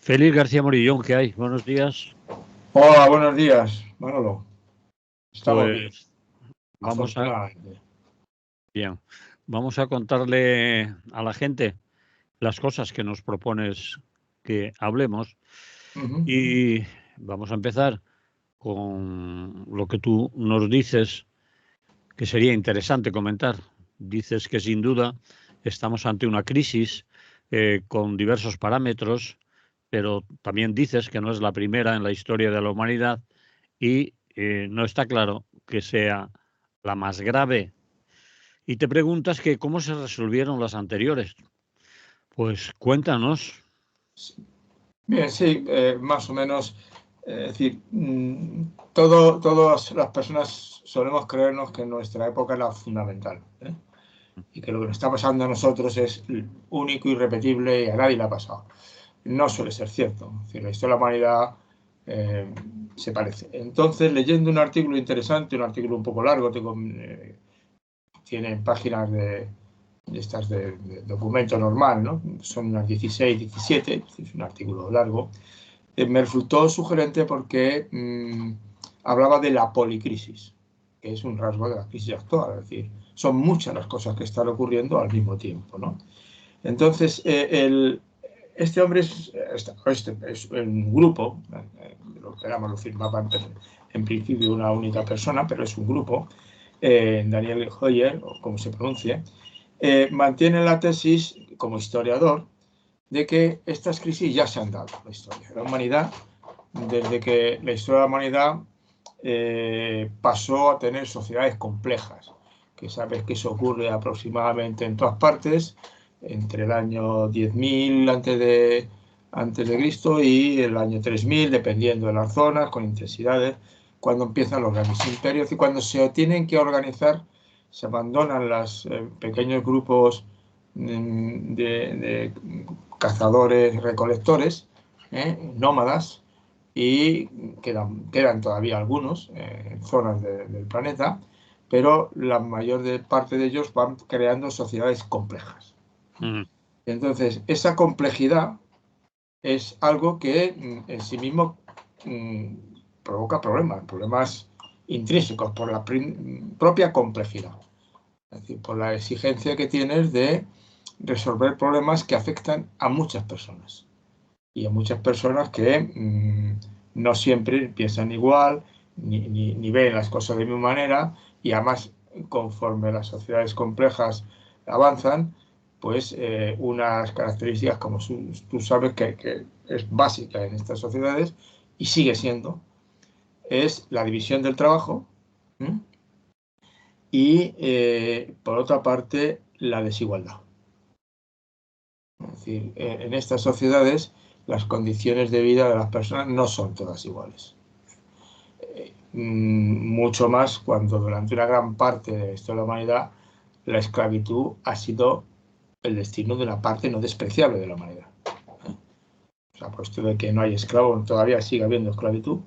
Félix García Morillón, ¿qué hay? Buenos días. Hola, buenos días, Manolo. Estamos bien, Pues vamos a, afortunadamente. bien, vamos a contarle a la gente las cosas que nos propones que hablemos y vamos a empezar con lo que tú nos dices que sería interesante comentar. Dices que sin duda estamos ante una crisis con diversos parámetros, pero también dices que no es la primera en la historia de la humanidad y no está claro que sea la más grave. Y te preguntas que cómo se resolvieron las anteriores. Pues cuéntanos. Bien, sí, más o menos. Es decir, todas las personas solemos creernos que nuestra época es la fundamental, ¿eh? Y que lo que nos está pasando a nosotros es único, irrepetible y a nadie le ha pasado. No suele ser cierto. Es decir, la historia de la humanidad se parece. Entonces, leyendo un artículo interesante, un artículo un poco largo, tiene páginas de estas de documento normal, ¿no? Son unas 16, 17, es un artículo largo. Me resultó sugerente porque hablaba de la policrisis, que es un rasgo de la crisis actual, es decir, son muchas las cosas que están ocurriendo al mismo tiempo, ¿no? Entonces, este hombre es un grupo, lo firmaba en principio una única persona, pero es un grupo, Daniel Hoyer, o como se pronuncie, mantiene la tesis como historiador de que estas crisis ya se han dado en la historia de la humanidad, desde que la historia de la humanidad pasó a tener sociedades complejas, que sabes que eso ocurre aproximadamente en todas partes, entre el año 10.000 antes de Cristo y el año 3000, dependiendo de las zonas, con intensidades, cuando empiezan los grandes imperios y cuando se tienen que organizar, se abandonan los pequeños grupos de cazadores, recolectores, nómadas, y quedan todavía algunos en zonas del planeta, pero la mayor parte de ellos van creando sociedades complejas. Entonces, esa complejidad es algo que en sí mismo provoca problemas intrínsecos por la propia complejidad. Es decir, por la exigencia que tienes de resolver problemas que afectan a muchas personas. Y a muchas personas que no siempre piensan igual, ni ven las cosas de la misma manera, y además, conforme las sociedades complejas avanzan, pues unas características, como tú sabes que es básica en estas sociedades, y sigue siendo, es la división del trabajo, y por otra parte, la desigualdad. Es decir, en estas sociedades las condiciones de vida de las personas no son todas iguales. Mucho más cuando durante una gran parte de la historia de la humanidad la esclavitud ha sido el destino de una parte no despreciable de la humanidad. O sea, puesto de que no hay esclavos, todavía sigue habiendo esclavitud,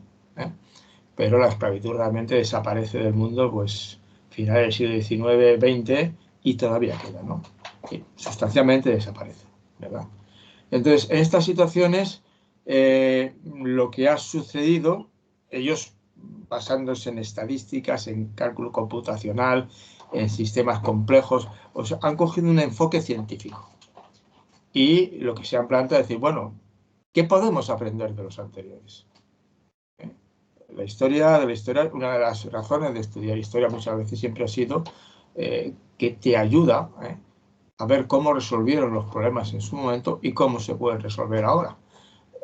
pero la esclavitud realmente desaparece del mundo, pues, finales del siglo XIX, XX, y todavía queda, ¿no? Y sustancialmente desaparece, ¿verdad? Entonces, en estas situaciones, lo que ha sucedido, ellos basándose en estadísticas, en cálculo computacional, en sistemas complejos, han cogido un enfoque científico. Y lo que se han planteado es decir, bueno, ¿qué podemos aprender de los anteriores? La historia, una de las razones de estudiar historia muchas veces siempre ha sido que te ayuda a ver cómo resolvieron los problemas en su momento y cómo se pueden resolver ahora.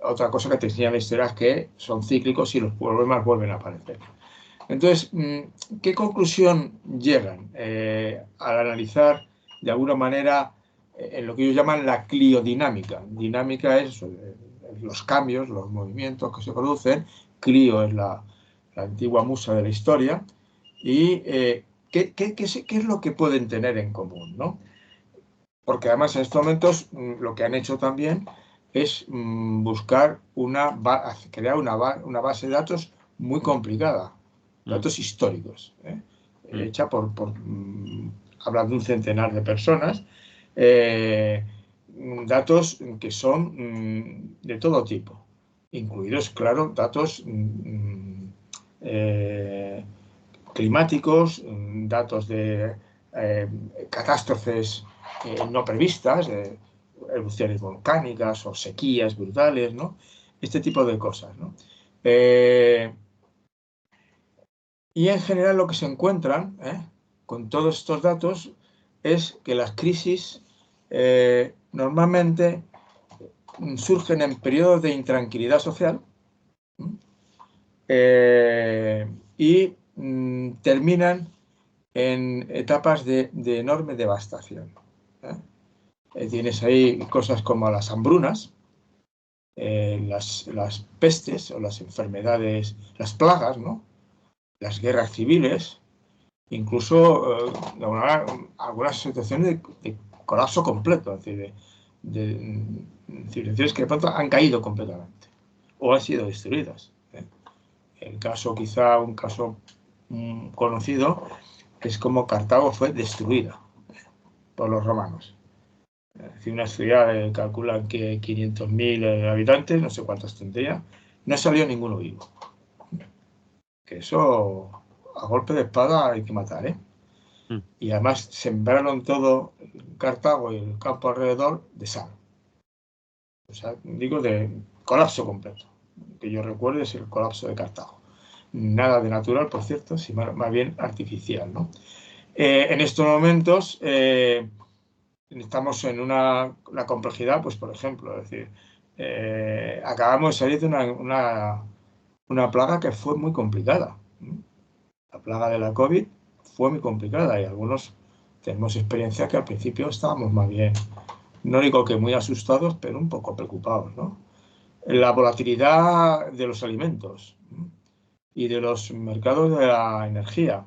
Otra cosa que te enseña la historia es que son cíclicos y los problemas vuelven a aparecer. Entonces, ¿qué conclusión llegan al analizar de alguna manera en lo que ellos llaman la cliodinámica? Dinámica es los cambios, los movimientos que se producen. Clio es la antigua musa de la historia. Y ¿qué es lo que pueden tener en común, ¿no? Porque además en estos momentos lo que han hecho también es buscar crear una base de datos muy complicada, datos históricos, hecha por hablar de un centenar de personas, datos que son de todo tipo, incluidos, claro, datos climáticos, datos de catástrofes no previstas, erupciones volcánicas o sequías brutales, ¿no? Este tipo de cosas, ¿no? Y en general lo que se encuentran con todos estos datos es que las crisis normalmente surgen en periodos de intranquilidad social y terminan en etapas de enorme devastación. Tienes ahí cosas como las hambrunas, las pestes o las enfermedades, las plagas, ¿no? Las guerras civiles, incluso algunas situaciones de colapso completo, es decir, de civilizaciones que de pronto han caído completamente o han sido destruidas. El caso, quizá un caso conocido, es como Cartago fue destruida por los romanos. Es decir, una ciudad, calculan que 500.000 habitantes, no sé cuántos tendría, no salió ninguno vivo. Que eso, a golpe de espada, hay que matar, ¿eh? Y además sembraron todo Cartago y el campo alrededor de sal. O sea, digo de colapso completo. Que yo recuerdo es el colapso de Cartago. Nada de natural, por cierto, sino más bien artificial, ¿no? En estos momentos estamos en una complejidad, pues por ejemplo, es decir, acabamos de salir de una plaga que fue muy complicada. La plaga de la COVID fue muy complicada y algunos tenemos experiencia que al principio estábamos más bien, no digo que muy asustados, pero un poco preocupados, ¿no? La volatilidad de los alimentos y de los mercados de la energía.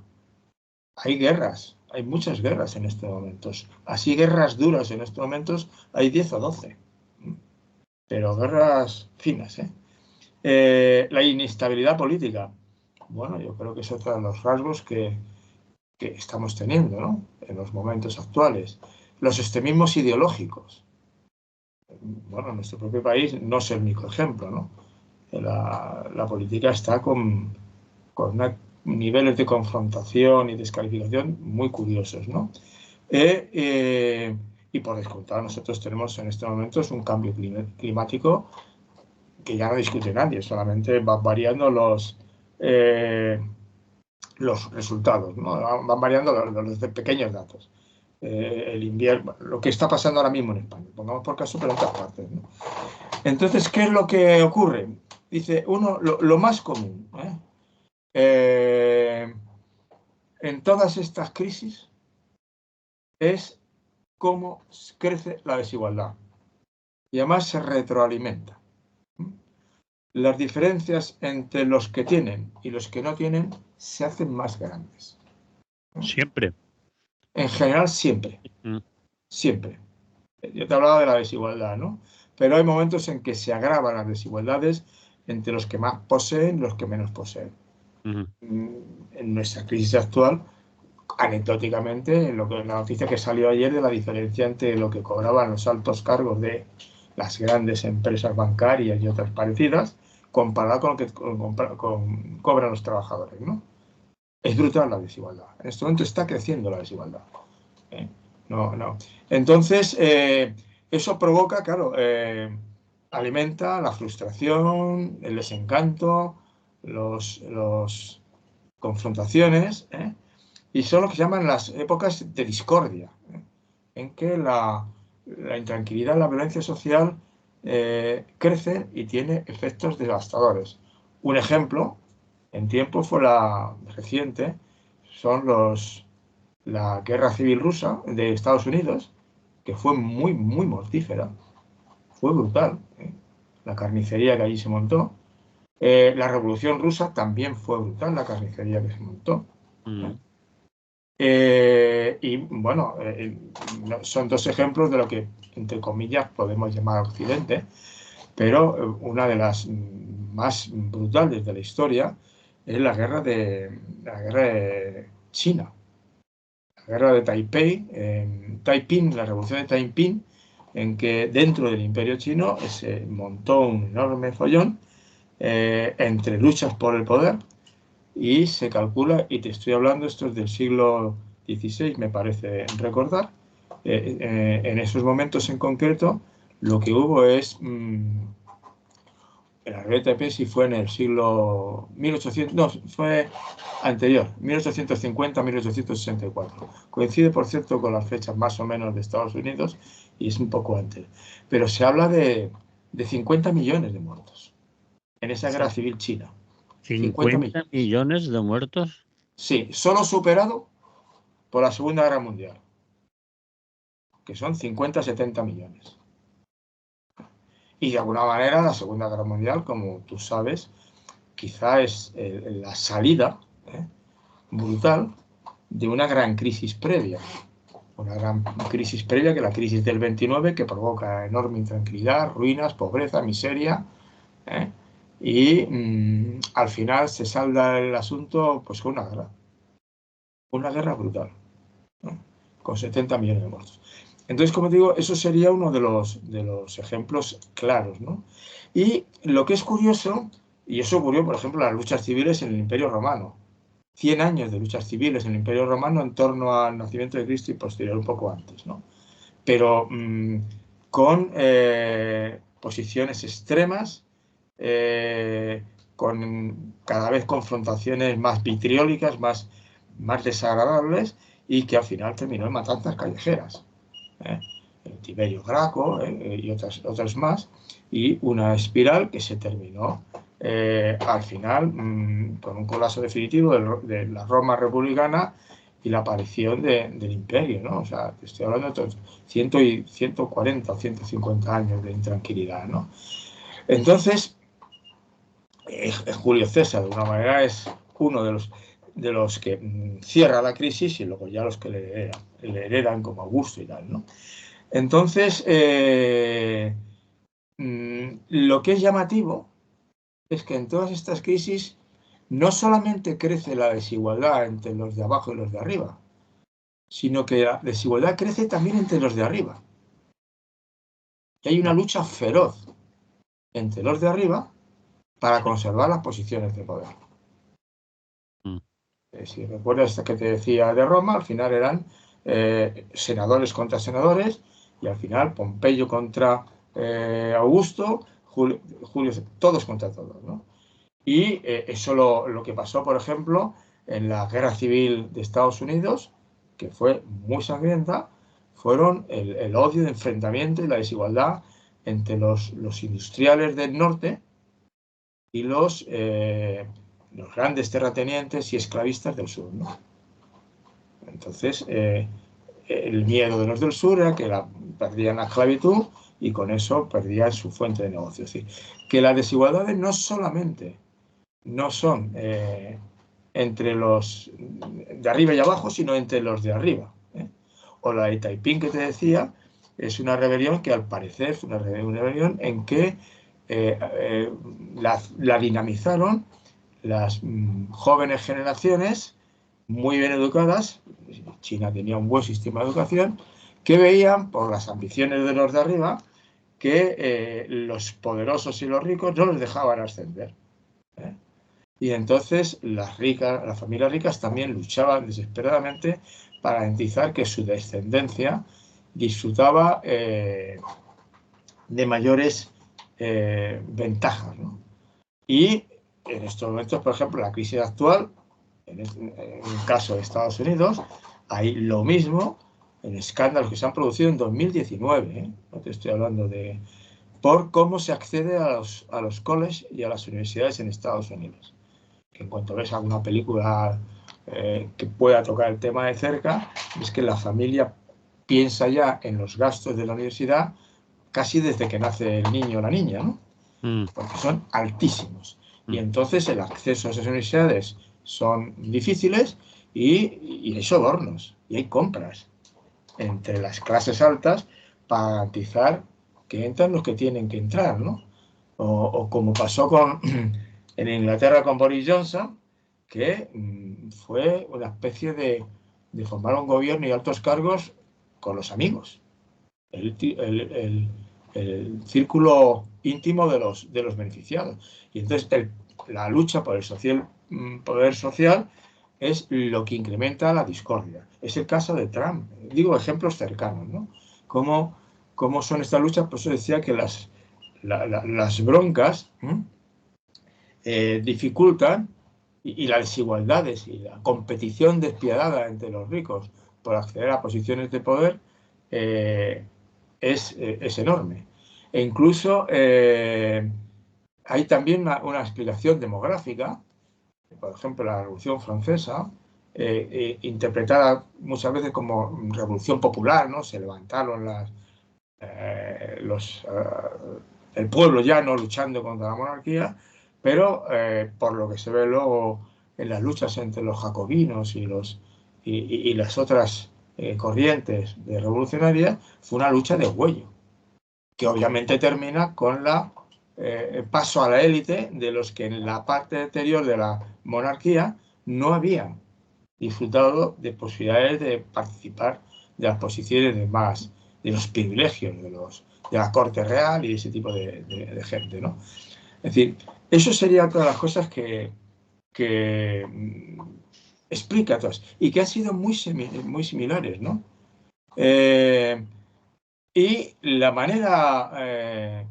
Hay guerras, hay muchas guerras en estos momentos. Así guerras duras en estos momentos hay 10 o 12. Pero guerras finas, la inestabilidad política. Bueno, yo creo que es otro de los rasgos que estamos teniendo, ¿no? En los momentos actuales. Los extremismos ideológicos. Bueno, en nuestro propio país no es el único ejemplo, ¿no? La política está con niveles de confrontación y descalificación muy curiosos, ¿no? Y por descontado, nosotros tenemos en estos momentos un cambio climático que ya no discute nadie, solamente van variando los resultados, ¿no? Van variando los pequeños datos. El invierno, lo que está pasando ahora mismo en España, pongamos por caso, pero en otras partes, ¿no? Entonces, ¿qué es lo que ocurre? Dice uno, lo más común, en todas estas crisis es cómo crece la desigualdad y además se retroalimenta. Las diferencias entre los que tienen y los que no tienen se hacen más grandes. Siempre. En general, siempre. Siempre. Yo te hablaba de la desigualdad, ¿no? Pero hay momentos en que se agravan las desigualdades entre los que más poseen y los que menos poseen. En nuestra crisis actual, anecdóticamente, la noticia que salió ayer de la diferencia entre lo que cobraban los altos cargos de las grandes empresas bancarias y otras parecidas, comparado con lo que cobran los trabajadores, ¿no? Es brutal la desigualdad. En este momento está creciendo la desigualdad. No. Entonces, eso provoca, claro, alimenta la frustración, el desencanto, las confrontaciones, y son lo que se llaman las épocas de discordia, en que la intranquilidad, la violencia social crece y tiene efectos devastadores. Un ejemplo, en tiempo fue reciente, son la guerra civil rusa de Estados Unidos, que fue muy, muy mortífera, fue brutal, la carnicería que allí se montó. La revolución rusa también fue brutal, la carnicería que se montó. Y bueno, son dos ejemplos de lo que, entre comillas, podemos llamar Occidente, pero una de las más brutales de la historia es la guerra de China. La guerra de Taipei, la revolución de Taiping, en que dentro del Imperio chino se montó un enorme follón entre luchas por el poder, y se calcula, y te estoy hablando, esto es del siglo XVI, me parece recordar, en esos momentos en concreto, lo que hubo es, la revuelta de Pesci fue en el siglo 1800, no, fue anterior, 1850-1864. Coincide, por cierto, con las fechas más o menos de Estados Unidos, y es un poco antes. Pero se habla de 50 millones de muertos en esa guerra civil china. 50 millones de muertos. Sí, solo superado por la Segunda Guerra Mundial, que son 50-70 millones. Y de alguna manera la Segunda Guerra Mundial, como tú sabes, quizá es la salida brutal de una gran crisis previa. Una gran crisis previa, que es la crisis del 29, que provoca enorme intranquilidad, ruinas, pobreza, miseria, y al final se salda el asunto pues con una guerra brutal, ¿no? Con 70 millones de muertos. Entonces, como digo, eso sería uno de los ejemplos claros, ¿no? Y lo que es curioso, y eso ocurrió, por ejemplo, en las luchas civiles en el Imperio Romano. 100 años de luchas civiles en el Imperio Romano en torno al nacimiento de Cristo y posterior, un poco antes, ¿no? Pero con posiciones extremas, con cada vez confrontaciones más vitriólicas, más desagradables, y que al final terminó en matanzas callejeras. El Tiberio Graco y otras más, y una espiral que se terminó al final con un colapso definitivo de la Roma republicana y la aparición del imperio, ¿no? O sea, estoy hablando de 140 o 150 años de intranquilidad, ¿no? Entonces, Julio César, de una manera, es uno de los que cierra la crisis, y luego ya los que le heredan como Augusto y tal, ¿no? Entonces, lo que es llamativo es que en todas estas crisis no solamente crece la desigualdad entre los de abajo y los de arriba, sino que la desigualdad crece también entre los de arriba. Y hay una lucha feroz entre los de arriba para conservar las posiciones de poder. Si recuerdas esta que te decía de Roma, al final eran senadores contra senadores, y al final Pompeyo contra Augusto, Julio, todos contra todos, ¿no? Y eso lo que pasó, por ejemplo, en la Guerra Civil de Estados Unidos, que fue muy sangrienta, fueron el odio, el enfrentamiento y la desigualdad entre los industriales del norte y los grandes terratenientes y esclavistas del sur, ¿no? Entonces, el miedo de los del sur era que perdían la esclavitud y con eso perdían su fuente de negocio. Es decir, que las desigualdades no solamente no son entre los de arriba y abajo, sino entre los de arriba. O la de Taiping que te decía, es una rebelión que al parecer fue una rebelión en que la dinamizaron las jóvenes generaciones muy bien educadas. China tenía un buen sistema de educación, que veían por las ambiciones de los de arriba que los poderosos y los ricos no los dejaban ascender. Y entonces las familias ricas también luchaban desesperadamente para garantizar que su descendencia disfrutaba de mayores ventajas, ¿no? Y en estos momentos, por ejemplo, la crisis actual, en el caso de Estados Unidos, hay lo mismo en escándalos que se han producido en 2019, no te estoy hablando por cómo se accede a los colleges y a las universidades en Estados Unidos. Que en cuanto ves alguna película que pueda tocar el tema de cerca, es que la familia piensa ya en los gastos de la universidad casi desde que nace el niño o la niña, ¿no? Porque son altísimos. Y entonces el acceso a esas universidades son difíciles, y hay sobornos y hay compras entre las clases altas para garantizar que entran los que tienen que entrar, ¿no? O como pasó en Inglaterra con Boris Johnson, que fue una especie de formar un gobierno y altos cargos con los amigos. el círculo íntimo de los beneficiados. Y entonces la lucha por el poder social es lo que incrementa la discordia. Es el caso de Trump. Digo ejemplos cercanos, ¿no? ¿Cómo son estas luchas? Pues yo decía que las broncas dificultan y las desigualdades y la competición despiadada entre los ricos por acceder a posiciones de poder es enorme. E incluso hay también una explicación demográfica. Por ejemplo, la Revolución Francesa, interpretada muchas veces como revolución popular, ¿no? Se levantaron el pueblo llano luchando contra la monarquía, pero por lo que se ve luego en las luchas entre los jacobinos y las otras corrientes de revolucionarias, fue una lucha de huello, que obviamente termina con el paso a la élite de los que en la parte anterior de la monarquía no habían disfrutado de posibilidades de participar de las posiciones de los privilegios de la corte real y ese tipo de gente, ¿no? Es decir, eso sería todas las cosas que explica todas y que han sido muy similares, ¿no? Y la manera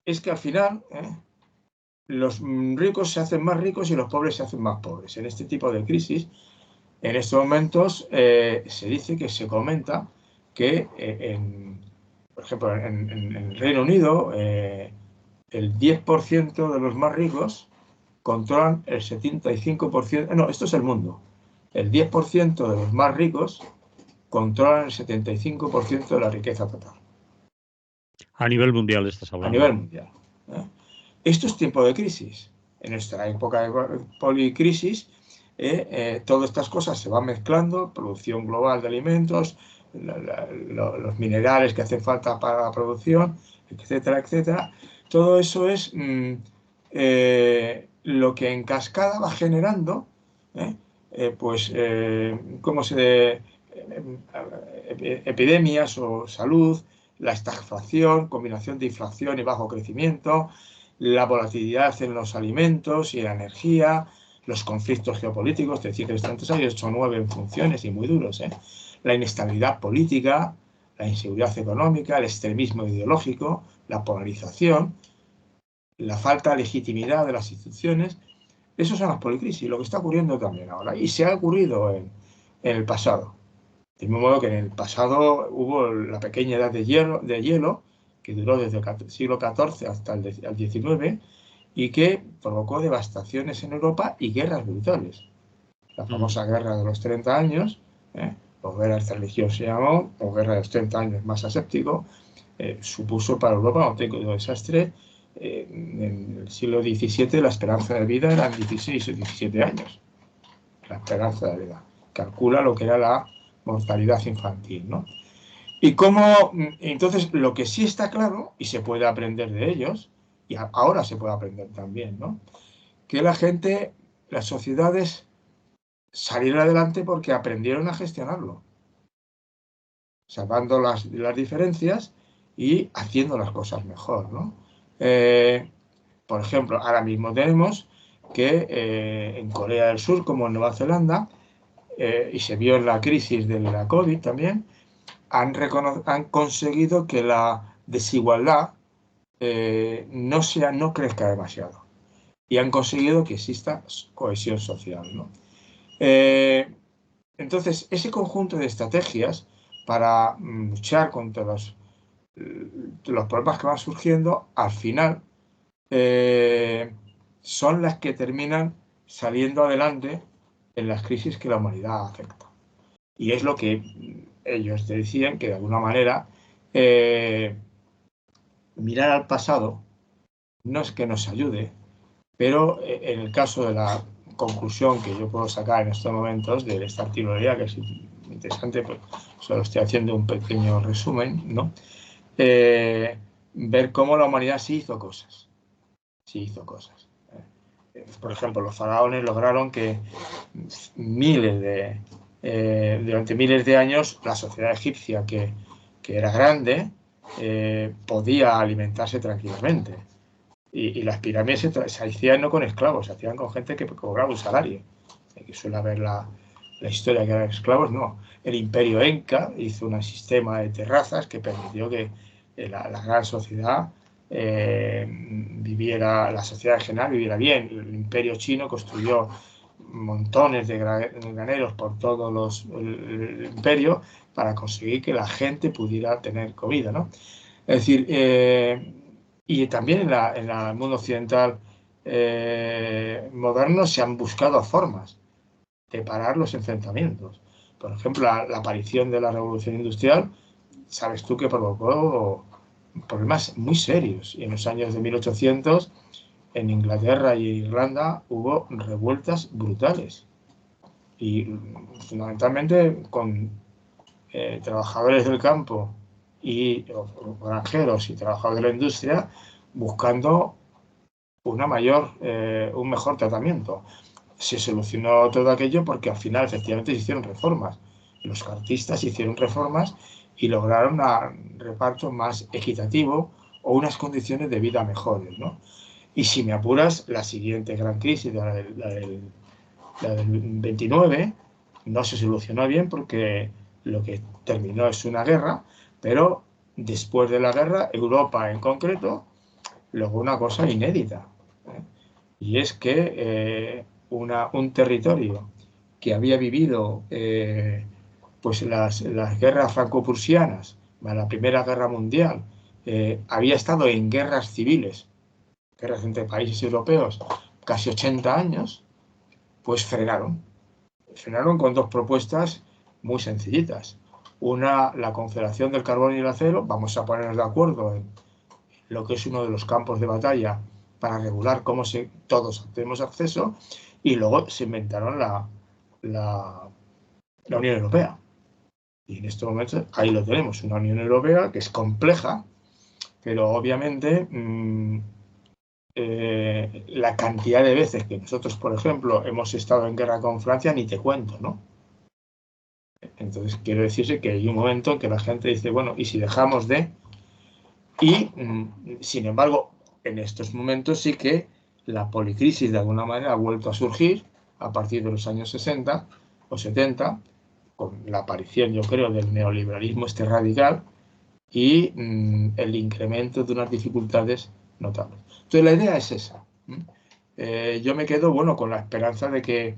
es que al final los ricos se hacen más ricos y los pobres se hacen más pobres. En este tipo de crisis, en estos momentos, se dice que se comenta que, por ejemplo, en el Reino Unido, el 10% de los más ricos controlan el 75%. No, esto es el mundo. El 10% de los más ricos controlan el 75% de la riqueza total. A nivel mundial estás hablando. A nivel mundial. Esto es tiempo de crisis. En nuestra época de policrisis, todas estas cosas se van mezclando, producción global de alimentos, los minerales que hacen falta para la producción, etcétera, etcétera. Todo eso es lo que en cascada va generando, epidemias o salud, la estagflación, combinación de inflación y bajo crecimiento, la volatilidad en los alimentos y la energía, los conflictos geopolíticos, te decía que tantos hay 8 o 9 en funciones y muy duros, la inestabilidad política, la inseguridad económica, el extremismo ideológico, la polarización, la falta de legitimidad de las instituciones. Esos son las policrisis, lo que está ocurriendo también ahora. Y se ha ocurrido en el pasado. De mismo modo que en el pasado hubo la pequeña edad de hielo que duró desde el siglo XIV hasta el XIX y que provocó devastaciones en Europa y guerras brutales. La famosa guerra de los 30 años, o guerra de religión se llamó, o guerra de los 30 años más aséptico, supuso para Europa un auténtico desastre. En el siglo XVII la esperanza de vida eran 16 o 17 años. La esperanza de vida. Calcula lo que era la mortalidad infantil, ¿no? Y cómo, entonces, lo que sí está claro, y se puede aprender de ellos, y ahora se puede aprender también, ¿no? Que la gente, las sociedades salieron adelante porque aprendieron a gestionarlo, salvando las diferencias y haciendo las cosas mejor, ¿no? Por ejemplo, ahora mismo tenemos que en Corea del Sur, como en Nueva Zelanda, y se vio en la crisis de la COVID también, han conseguido que la desigualdad no crezca demasiado. Y han conseguido que exista cohesión social, ¿no? Entonces, ese conjunto de estrategias para luchar contra los problemas que van surgiendo, al final, son las que terminan saliendo adelante en las crisis que la humanidad afecta. Y es lo que ellos decían, que de alguna manera mirar al pasado no es que nos ayude, pero en el caso de la conclusión que yo puedo sacar en estos momentos de esta artillería, que es interesante, pues solo estoy haciendo un pequeño resumen, ¿no? Ver cómo la humanidad sí hizo cosas. Sí hizo cosas. Por ejemplo, los faraones lograron que durante miles de años, la sociedad egipcia, que que era grande, podía alimentarse tranquilamente. Y las pirámides se hacían no con esclavos, se hacían con gente que cobraba un salario. Que suele haber la historia que eran esclavos, no. El imperio Inca hizo un sistema de terrazas que permitió que la gran sociedad viviera, la sociedad en general viviera bien. El imperio chino construyó montones de graneros por todo el imperio para conseguir que la gente pudiera tener comida, ¿no? Es decir, y también en el mundo occidental moderno se han buscado formas de parar los enfrentamientos. Por ejemplo, la aparición de la revolución industrial, sabes tú que provocó problemas muy serios. Y en los años de 1800, en Inglaterra y Irlanda, hubo revueltas brutales. Y fundamentalmente con trabajadores del campo y granjeros y trabajadores de la industria buscando un mejor tratamiento. Se solucionó todo aquello porque al final efectivamente se hicieron reformas. Los cartistas hicieron reformas y lograron un reparto más equitativo o unas condiciones de vida mejores, ¿no? Y si me apuras, la siguiente gran crisis, la del 29, no se solucionó bien porque lo que terminó es una guerra, pero después de la guerra, Europa en concreto logró una cosa inédita, y es que un territorio que había vivido pues las guerras franco-prusianas, la Primera Guerra Mundial, había estado en guerras civiles, guerras entre países europeos, casi 80 años, pues frenaron con dos propuestas muy sencillitas. Una, la Confederación del Carbón y el Acero, vamos a ponernos de acuerdo en lo que es uno de los campos de batalla para regular cómo todos tenemos acceso, y luego se inventaron la Unión Europea. Y en estos momentos ahí lo tenemos, una Unión Europea que es compleja, pero obviamente la cantidad de veces que nosotros, por ejemplo, hemos estado en guerra con Francia, ni te cuento, ¿no? Entonces, quiero decirse que hay un momento en que la gente dice, bueno, ¿y si dejamos de? Y, sin embargo, en estos momentos sí que la policrisis de alguna manera ha vuelto a surgir a partir de los años 60 o 70, con la aparición, yo creo, del neoliberalismo radical y el incremento de unas dificultades notables. Entonces, la idea es esa. Yo me quedo, bueno, con la esperanza de que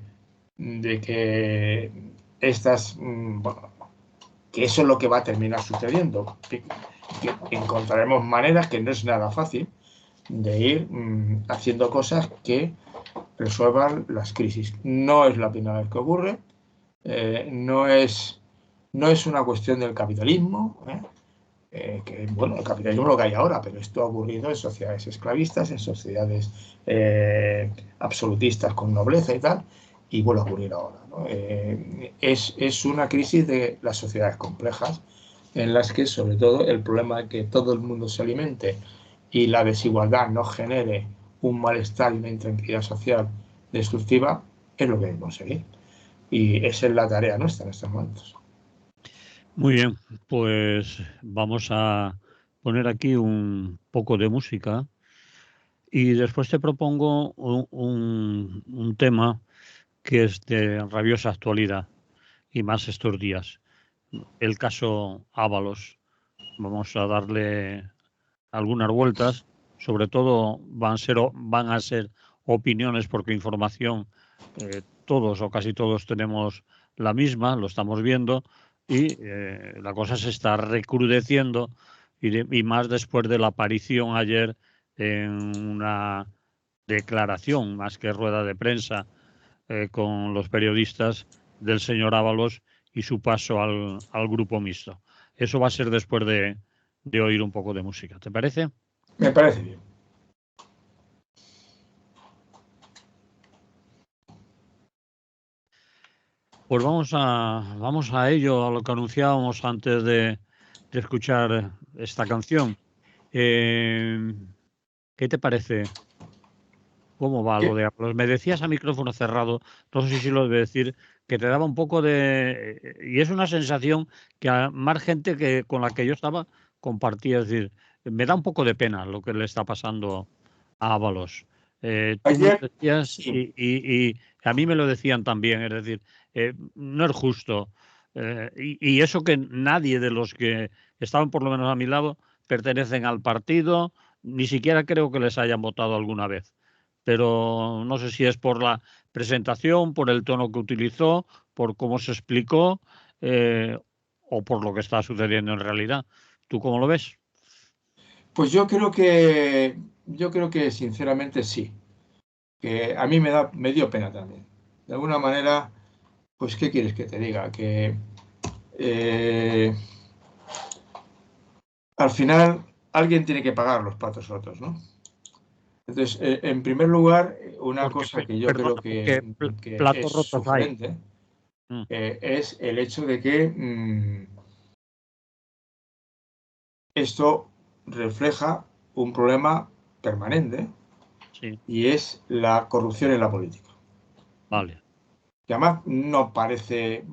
estas, bueno, que eso es lo que va a terminar sucediendo, que encontraremos maneras, que no es nada fácil, de ir haciendo cosas que resuelvan las crisis. No es la primera vez que ocurre, no es una cuestión del capitalismo, que bueno, el capitalismo es lo que hay ahora, pero esto ha ocurrido en sociedades esclavistas, en sociedades absolutistas con nobleza y tal, y vuelve a ocurrir ahora, ¿no? Es una crisis de las sociedades complejas, en las que sobre todo el problema de que todo el mundo se alimente y la desigualdad no genere un malestar y una intranquilidad social destructiva, es lo que hay que conseguir. Y esa es la tarea nuestra en estos momentos. Muy bien, pues vamos a poner aquí un poco de música y después te propongo un tema que es de rabiosa actualidad y más estos días. El caso Ábalos. Vamos a darle algunas vueltas. Sobre todo van a ser opiniones, porque información todos o casi todos tenemos la misma, lo estamos viendo, y la cosa se está recrudeciendo, y más después de la aparición ayer en una declaración, más que rueda de prensa, con los periodistas, del señor Ábalos y su paso al grupo mixto. Eso va a ser después de oír un poco de música. ¿Te parece? Me parece bien. Pues vamos a ello, a lo que anunciábamos antes de escuchar esta canción. ¿Qué te parece ¿Cómo va lo de Ábalos? Me decías a micrófono cerrado, no sé si lo debe decir, que te daba un poco de... Y es una sensación que a más gente que con la que yo estaba compartía. Es decir, me da un poco de pena lo que le está pasando a Ábalos. Tú me lo Ayer, decías sí, y a mí me lo decían también. Es decir, no es justo. Y eso que nadie de los que estaban por lo menos a mi lado pertenecen al partido, ni siquiera creo que les hayan votado alguna vez, pero no sé si es por la presentación, por el tono que utilizó, por cómo se explicó o por lo que está sucediendo en realidad. ¿Tú cómo lo ves? pues yo creo que sinceramente sí, que a mí me dio pena también. De alguna manera, pues ¿qué quieres que te diga? Que eh, al final alguien tiene que pagar los platos rotos, ¿no? Entonces, en primer lugar, una Porque, cosa que yo creo perdona, porque que platos es rotos hay. sugerente Mm, es el hecho de que esto refleja un problema permanente sí, y es la corrupción en la política. vale. Que además no parece,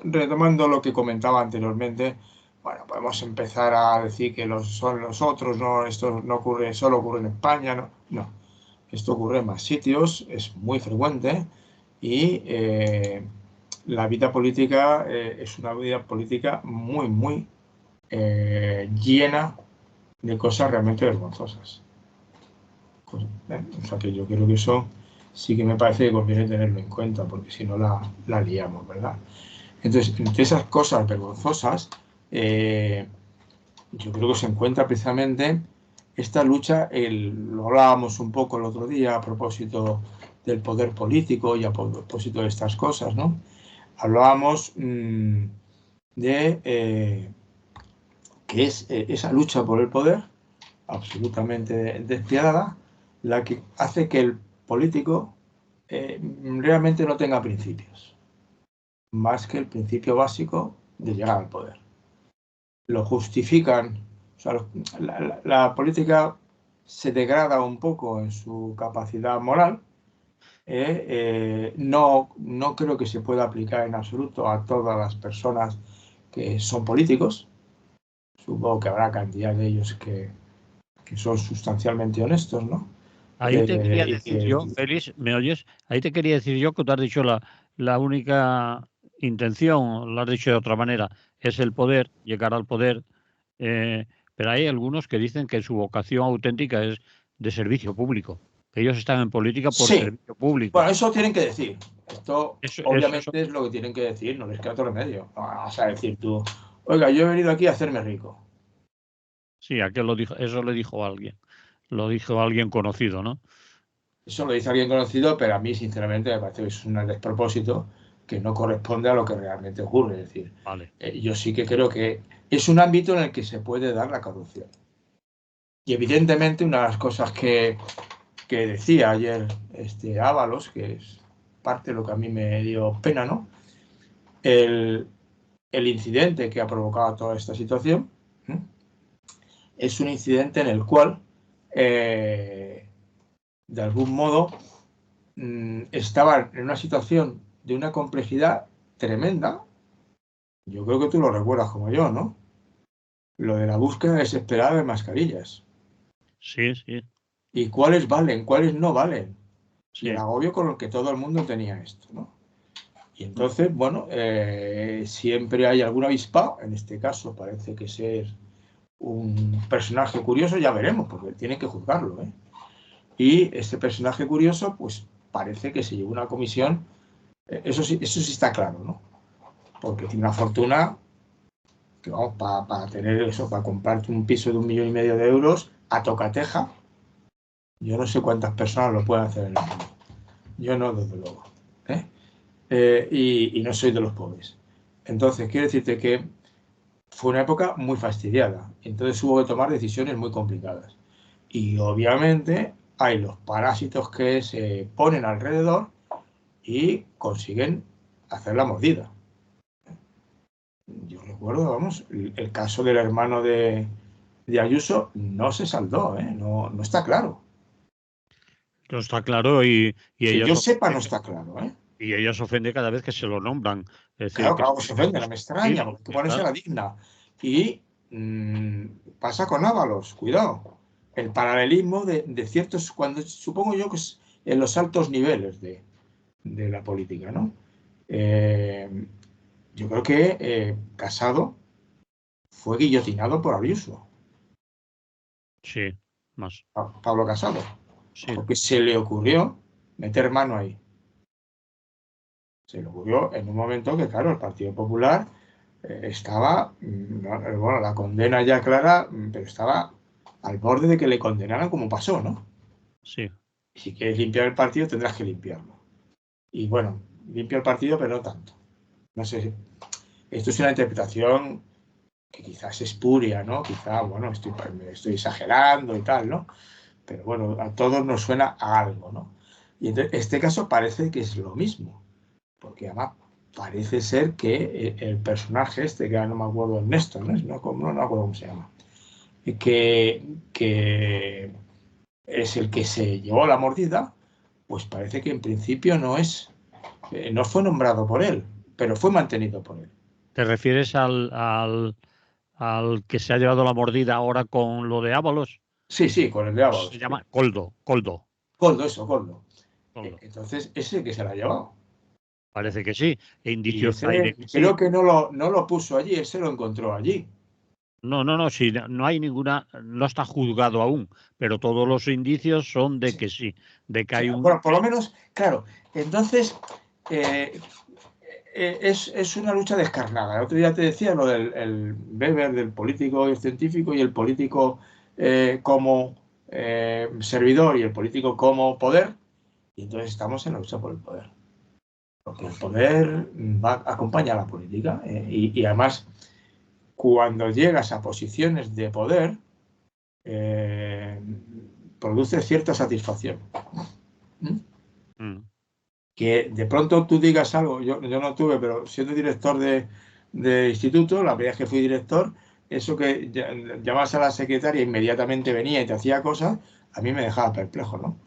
retomando lo que comentaba anteriormente, bueno, podemos empezar a decir que son los otros, no, esto no ocurre, solo ocurre en España, no, no, esto ocurre en más sitios, es muy frecuente y la vida política es una vida política muy, muy llena de cosas realmente vergonzosas. O sea que yo creo que eso sí que me parece que conviene tenerlo en cuenta, porque si no la liamos, ¿verdad? Entonces, entre esas cosas vergonzosas, yo creo que se encuentra precisamente esta lucha, lo hablábamos un poco el otro día a propósito del poder político y a propósito de estas cosas, ¿no? Hablábamos de que es esa lucha por el poder absolutamente despiadada, la que hace que el político realmente no tenga principios, más que el principio básico de llegar al poder. Lo justifican, o sea, la política se degrada un poco en su capacidad moral. No creo que se pueda aplicar en absoluto a todas las personas que son políticos. Supongo que habrá cantidad de ellos que son sustancialmente honestos, ¿no? Ahí te quería Y decir que yo, Félix, ¿me oyes? Ahí te quería decir yo que te has dicho la única intención, lo has dicho de otra manera, es el poder, llegar al poder, eh, pero hay algunos que dicen que su vocación auténtica es de servicio público, que ellos están en política por sí, servicio público. bueno, eso tienen que decir. Esto Eso, obviamente es lo que tienen que decir, no les queda otro remedio. No vas a decir tú, oiga, yo he venido aquí a hacerme rico. sí, aquel lo dijo, eso lo dijo alguien conocido, ¿no? Eso lo dice alguien conocido, pero a mí sinceramente me parece que es un despropósito que no corresponde a lo que realmente ocurre. Es decir, Vale. yo sí que creo que es un ámbito en el que se puede dar la corrupción. Y evidentemente una de las cosas que decía ayer Ábalos, que es parte de lo que a mí me dio pena, ¿no? El, el incidente que ha provocado toda esta situación es un incidente en el cual, de algún modo, estaban en una situación de una complejidad tremenda. Yo creo que tú lo recuerdas como yo, ¿no? Lo de la búsqueda desesperada de mascarillas. Sí, sí, ¿Y cuáles valen? ¿Cuáles no valen? Y el sí. agobio con el que todo el mundo tenía esto, ¿no? Y entonces, bueno, siempre hay algún avispado, en este caso parece que ser un personaje curioso, ya veremos, porque tienen que juzgarlo, ¿eh? Y este personaje curioso, pues parece que se llevó una comisión, eso sí está claro, ¿no? Porque tiene una fortuna que, vamos, para tener eso, para comprarte un piso de 1,5 millones de euros a tocateja, yo no sé cuántas personas lo pueden hacer en el mundo. Yo no, desde luego. ¿Eh? Y no soy de los pobres. Entonces, quiero decirte que fue una época muy fastidiada. Entonces hubo que tomar decisiones muy complicadas. Y obviamente hay los parásitos que se ponen alrededor y consiguen hacer la mordida. Yo recuerdo, vamos, el caso del hermano de Ayuso no se saldó, ¿eh? No, no está claro. No está claro Que ellos yo sepa, no está claro, ¿eh? y ellos ofenden cada vez que se lo nombran. Es decir, Claro, que claro que se ofende, no me extraña, sí, porque hay que ponerse a claro. la digna. Y pasa con Ábalos, cuidado. El paralelismo de ciertos, cuando supongo yo que es en los altos niveles de la política, ¿no? Yo creo que Casado fue guillotinado por Ayuso, Sí, más. Pablo Casado, Sí, porque se le ocurrió meter mano ahí. Se le ocurrió en un momento que, claro, el Partido Popular estaba, bueno, la condena ya clara, pero estaba al borde de que le condenaran como pasó, ¿no? sí. Y si quieres limpiar el partido, tendrás que limpiarlo. Y bueno, limpia el partido, pero no tanto. No sé, esto es una interpretación que quizás es espuria, ¿no? Quizá, bueno, estoy exagerando y tal, ¿no? Pero bueno, a todos nos suena a algo, ¿no? Y entonces, este caso parece que es lo mismo, porque además parece ser que el personaje este, que ahora no me acuerdo, Ernesto, ¿no? No me acuerdo cómo se llama, que es el que se llevó la mordida, pues parece que en principio no fue nombrado por él, pero fue mantenido por él. ¿Te refieres al que se ha llevado la mordida ahora con lo de Ábalos? Sí, sí, con el de Se Ábalos. llama Coldo, Coldo, Coldo, eso, Coldo. Coldo. Entonces, ese es el que se la ha llevado. Parece que sí. E Y indicios hay ese de que creo sí. que no lo puso allí, él se lo encontró allí. No, sí, no hay ninguna, no está juzgado aún, pero todos los indicios son de Sí. que sí, de que Sí, hay un... bueno, por lo menos, claro. Entonces, eh, es una lucha descarnada. El otro día te decía lo del Weber, del político y el científico, y el político como servidor y el político como poder. Y entonces estamos en la lucha por el poder. Porque el poder acompaña a la política. Y además, cuando llegas a posiciones de poder, eh, produce cierta satisfacción. ¿Mm? Mm, Que de pronto tú digas algo, yo no tuve, pero siendo director de instituto, la primera vez que fui director, eso que llamabas a la secretaria, inmediatamente venía y te hacía cosas, a mí me dejaba perplejo, ¿no?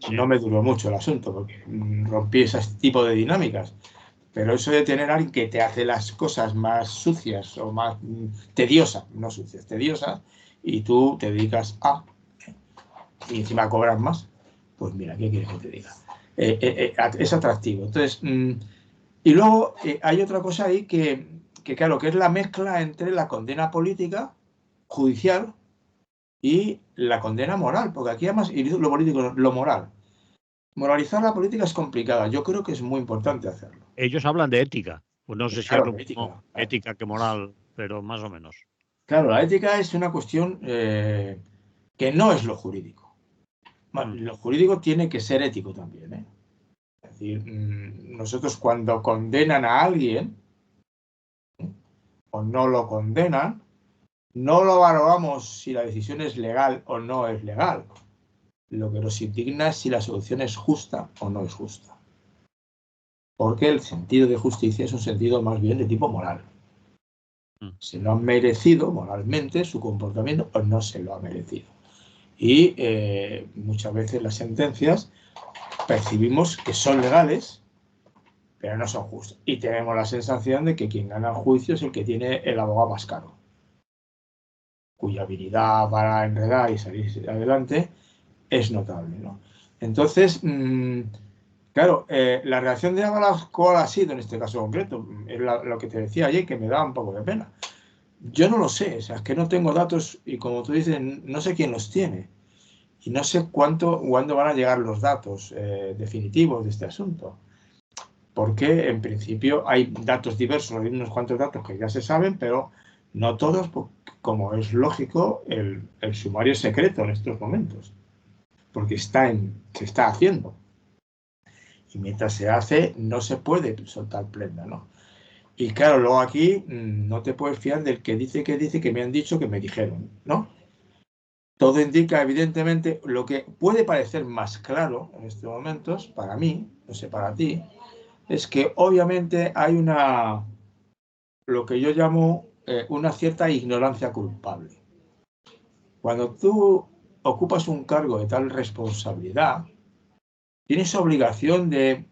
sí, No me duró mucho el asunto, porque rompí ese tipo de dinámicas. Pero eso de tener a alguien que te hace las cosas más sucias o más tediosas, no sucias, tediosas, y tú te dedicas y encima cobras más, pues mira, ¿qué quieres que te diga? Es atractivo. Entonces, y luego hay otra cosa ahí que, claro, que es la mezcla entre la condena política, judicial, y la condena moral, porque aquí además, y lo político, lo moral. Moralizar la política es complicada, yo creo que es muy importante hacerlo. ellos hablan de ética. Pues no sé si es Claro, lo la mismo ética. ética que moral, pero más o menos. Claro, la ética es una cuestión que no es lo jurídico. Mm, Lo jurídico tiene que ser ético también, ¿eh? Es decir, nosotros cuando condenan a alguien o no lo condenan, no lo valoramos si la decisión es legal o no es legal. Lo que nos indigna es si la solución es justa o no es justa. Porque el sentido de justicia es un sentido más bien de tipo moral. mm. Se lo han merecido moralmente su comportamiento o no se lo ha merecido. Y muchas veces las sentencias percibimos que son legales, pero no son justas. Y tenemos la sensación de que quien gana el juicio es el que tiene el abogado más caro, cuya habilidad para enredar y salir adelante es notable, ¿no? Entonces, claro, la reacción de Ábalos, ¿cuál ha sido en este caso concreto? Es lo que te decía ayer, que me da un poco de pena. Yo no lo sé, o sea, es que no tengo datos y como tú dices, no sé quién los tiene. Y no sé cuándo van a llegar los datos definitivos de este asunto. Porque en principio hay datos diversos, hay unos cuantos datos que ya se saben, pero no todos, como es lógico, el sumario es secreto en estos momentos, porque se está haciendo. Y mientras se hace, no se puede soltar prenda, ¿no? Y claro, luego aquí no te puedes fiar del que dice, que me han dicho, que me dijeron, ¿no? Todo indica, evidentemente, lo que puede parecer más claro en estos momentos, para mí, no sé, para ti, es que obviamente hay lo que yo llamo una cierta ignorancia culpable. Cuando tú ocupas un cargo de tal responsabilidad, tienes obligación de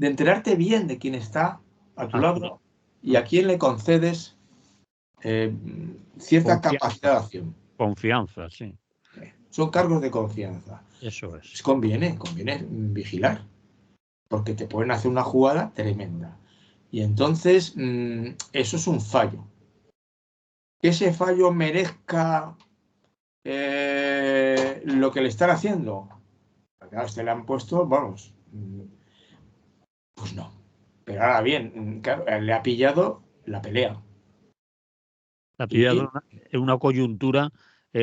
enterarte bien de quién está a tu lado y a quién le concedes cierta capacidad de acción. Confianza, sí. Son cargos de confianza. Eso es. Pues conviene vigilar, porque te pueden hacer una jugada tremenda. Y entonces, eso es un fallo. Que ese fallo merezca lo que le están haciendo. Porque a usted le han puesto, vamos, pues no. Pero ahora bien, claro, le ha pillado la pelea. Ha pillado una coyuntura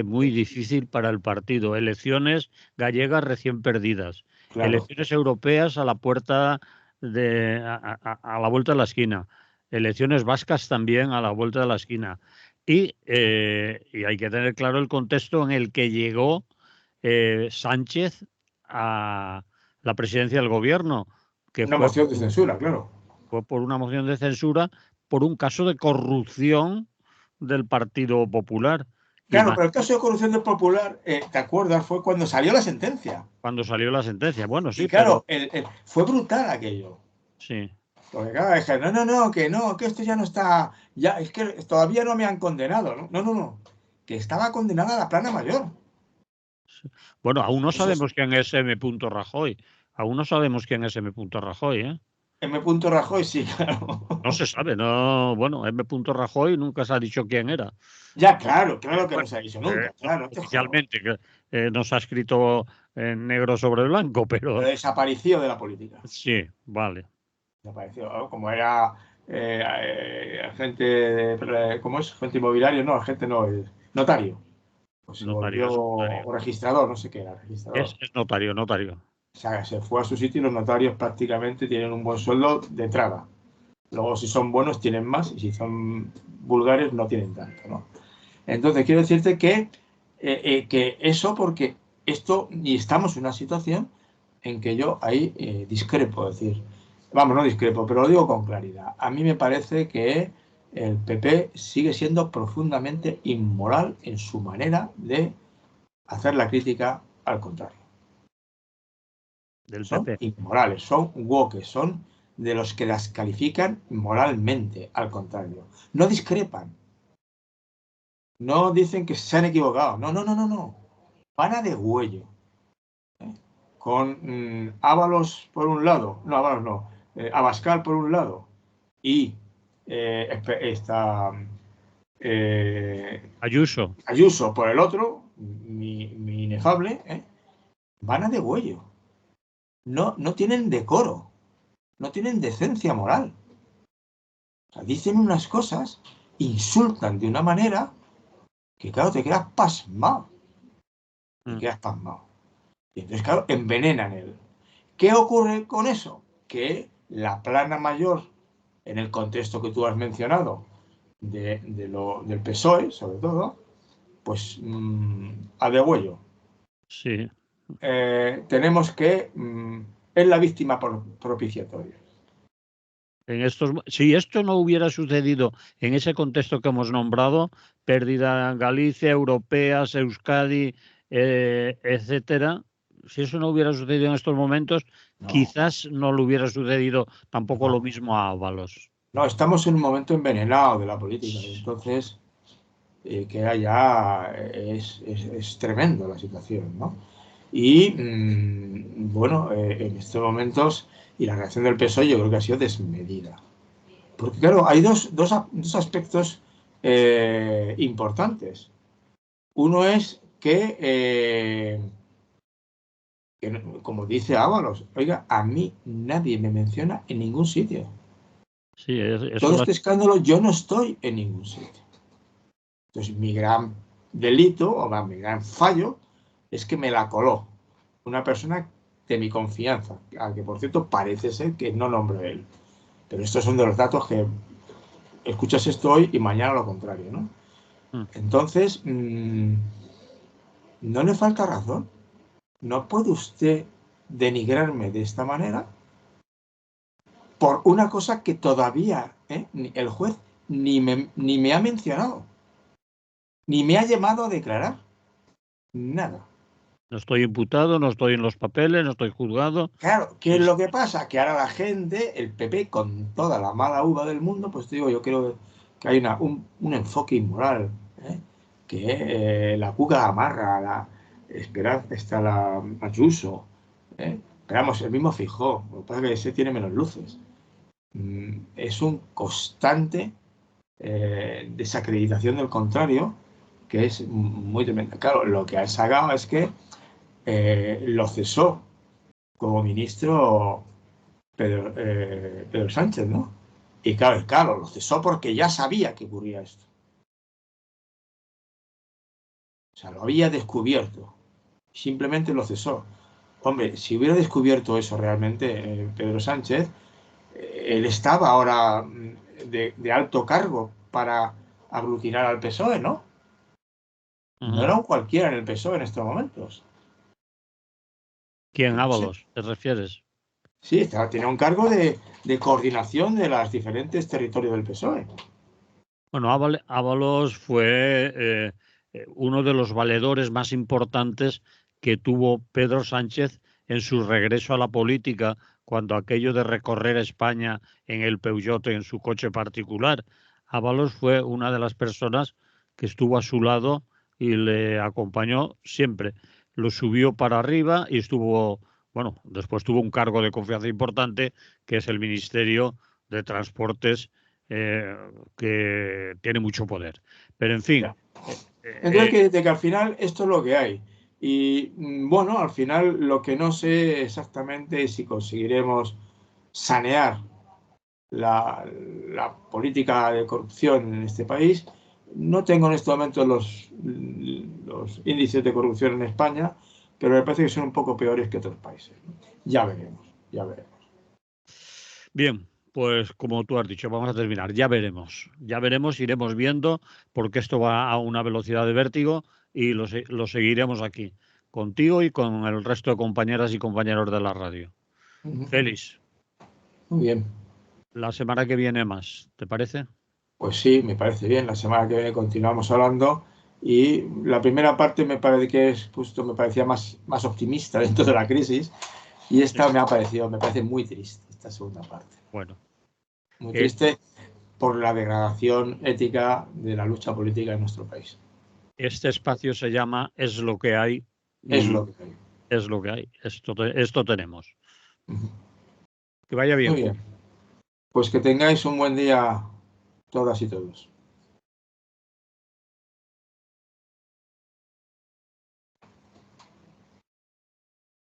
muy difícil para el partido. Elecciones gallegas recién perdidas. Claro. Elecciones europeas a la puerta a la vuelta de la esquina. Elecciones vascas también a la vuelta de la esquina. Y hay que tener claro el contexto en el que llegó Sánchez a la presidencia del gobierno. Que una moción de censura, claro. Fue por una moción de censura por un caso de corrupción del Partido Popular. Claro, pero el caso de corrupción del Popular, ¿te acuerdas? Fue cuando salió la sentencia. Cuando salió la sentencia, bueno, sí, y claro, pero... fue brutal aquello. Sí. Porque claro, dije, que esto ya no está, ya es que todavía no me han condenado. No, que estaba condenada a la plana mayor. Sí. Bueno, aún no sabemos quién es M. Rajoy. Aún no sabemos quién es M. Rajoy, ¿eh? M. Rajoy, sí, claro. No se sabe, no. Bueno, M. Rajoy nunca se ha dicho quién era. Ya, claro que no se ha dicho nunca. Claro, oficialmente, que nos ha escrito en negro sobre blanco, pero desapareció de la política. Sí, vale. Desapareció, como era agente, ¿cómo es? Agente inmobiliario, no, agente no, notario. Pues se volvió o registrador, no sé qué era, registrador. Es notario. O sea, se fue a su sitio y los notarios prácticamente tienen un buen sueldo de entrada. Luego, si son buenos, tienen más, y si son vulgares, no tienen tanto, ¿no? Entonces, quiero decirte que eso, porque esto, y estamos en una situación en que yo ahí discrepo, es decir, vamos, no discrepo, pero lo digo con claridad. A mí me parece que el PP sigue siendo profundamente inmoral en su manera de hacer la crítica al contrario. Son inmorales, son woke, son de los que las califican moralmente, al contrario. No discrepan. No dicen que se han equivocado. No. Van a degüello. Con Ábalos por un lado. No, Ábalos no. Abascal por un lado. Y Ayuso por el otro. Mi inefable. Van a degüello. No tienen decoro. No tienen decencia moral. O sea, dicen unas cosas, insultan de una manera que, claro, te quedas pasmado. Y entonces, claro, envenenan él. ¿Qué ocurre con eso? Que la plana mayor, en el contexto que tú has mencionado, del PSOE, sobre todo, pues a degüello. Sí. Tenemos que... es la víctima propiciatoria. Si esto no hubiera sucedido en ese contexto que hemos nombrado, pérdida en Galicia, europeas, Euskadi, etcétera, si eso no hubiera sucedido en estos momentos, quizás no le hubiera sucedido tampoco lo mismo a Ábalos. No, estamos en un momento envenenado de la política, y entonces que allá es tremendo la situación, ¿no? Y bueno, en estos momentos, y la reacción del PSOE yo creo que ha sido desmedida. Porque claro, hay dos aspectos importantes. Uno es que, como dice Ábalos, oiga, a mí nadie me menciona en ningún sitio. Sí, todo este escándalo, yo no estoy en ningún sitio. Entonces, mi gran delito, o mi gran fallo, es que me la coló una persona de mi confianza, al que, por cierto, parece ser que no nombro él. Pero estos son de los datos que escuchas esto hoy y mañana lo contrario, ¿no? Entonces, no le falta razón. No puede usted denigrarme de esta manera por una cosa que todavía el juez ni me ha mencionado, ni me ha llamado a declarar. Nada. No estoy imputado, no estoy en los papeles, no estoy juzgado. Claro, ¿qué es lo que pasa? Que ahora la gente, el PP, con toda la mala uva del mundo, pues te digo, yo creo que hay un enfoque inmoral, ¿eh? Que la Cuca Gamarra, la Esperanza, está la Ayuso, ¿eh? Pero vamos, el mismo Feijóo, lo que pasa es que ese tiene menos luces. Es un constante desacreditación del contrario, que es muy tremendo. Claro, lo que ha sacado es que lo cesó como ministro Pedro Sánchez, ¿no? Y claro, lo cesó porque ya sabía que ocurría esto. O sea, lo había descubierto. Simplemente lo cesó. Hombre, si hubiera descubierto eso realmente Pedro Sánchez, él estaba ahora de alto cargo para aglutinar al PSOE, ¿no? No era un cualquiera en el PSOE en estos momentos. ¿Quién, Ábalos, te refieres? Sí, tenía un cargo de coordinación de los diferentes territorios del PSOE. Bueno, Ábalos fue uno de los valedores más importantes que tuvo Pedro Sánchez en su regreso a la política, cuando aquello de recorrer España en el Peugeot, en su coche particular. Ábalos fue una de las personas que estuvo a su lado y le acompañó siempre. Lo subió para arriba y estuvo, bueno, después tuvo un cargo de confianza importante, que es el Ministerio de Transportes, que tiene mucho poder. Pero en fin. Entonces, que al final esto es lo que hay. Y bueno, al final lo que no sé exactamente es si conseguiremos sanear la política de corrupción en este país. No tengo en este momento los índices de corrupción en España, pero me parece que son un poco peores que otros países. Ya veremos, ya veremos. Bien, pues como tú has dicho, vamos a terminar. Ya veremos, iremos viendo, porque esto va a una velocidad de vértigo y lo seguiremos aquí, contigo y con el resto de compañeras y compañeros de la radio. Félix. Muy bien. La semana que viene más, ¿te parece? Pues sí, me parece bien. La semana que viene continuamos hablando. Y la primera parte me parece que es justo, me parecía más optimista dentro de la crisis. Y esta Sí. me parece muy triste, esta segunda parte. Bueno. Muy triste por la degradación ética de la lucha política en nuestro país. Este espacio se llama Es lo que hay Es y lo que hay. es lo que hay. Esto tenemos. Que vaya Muy bien. bien. Pues que tengáis un buen día todas y todos.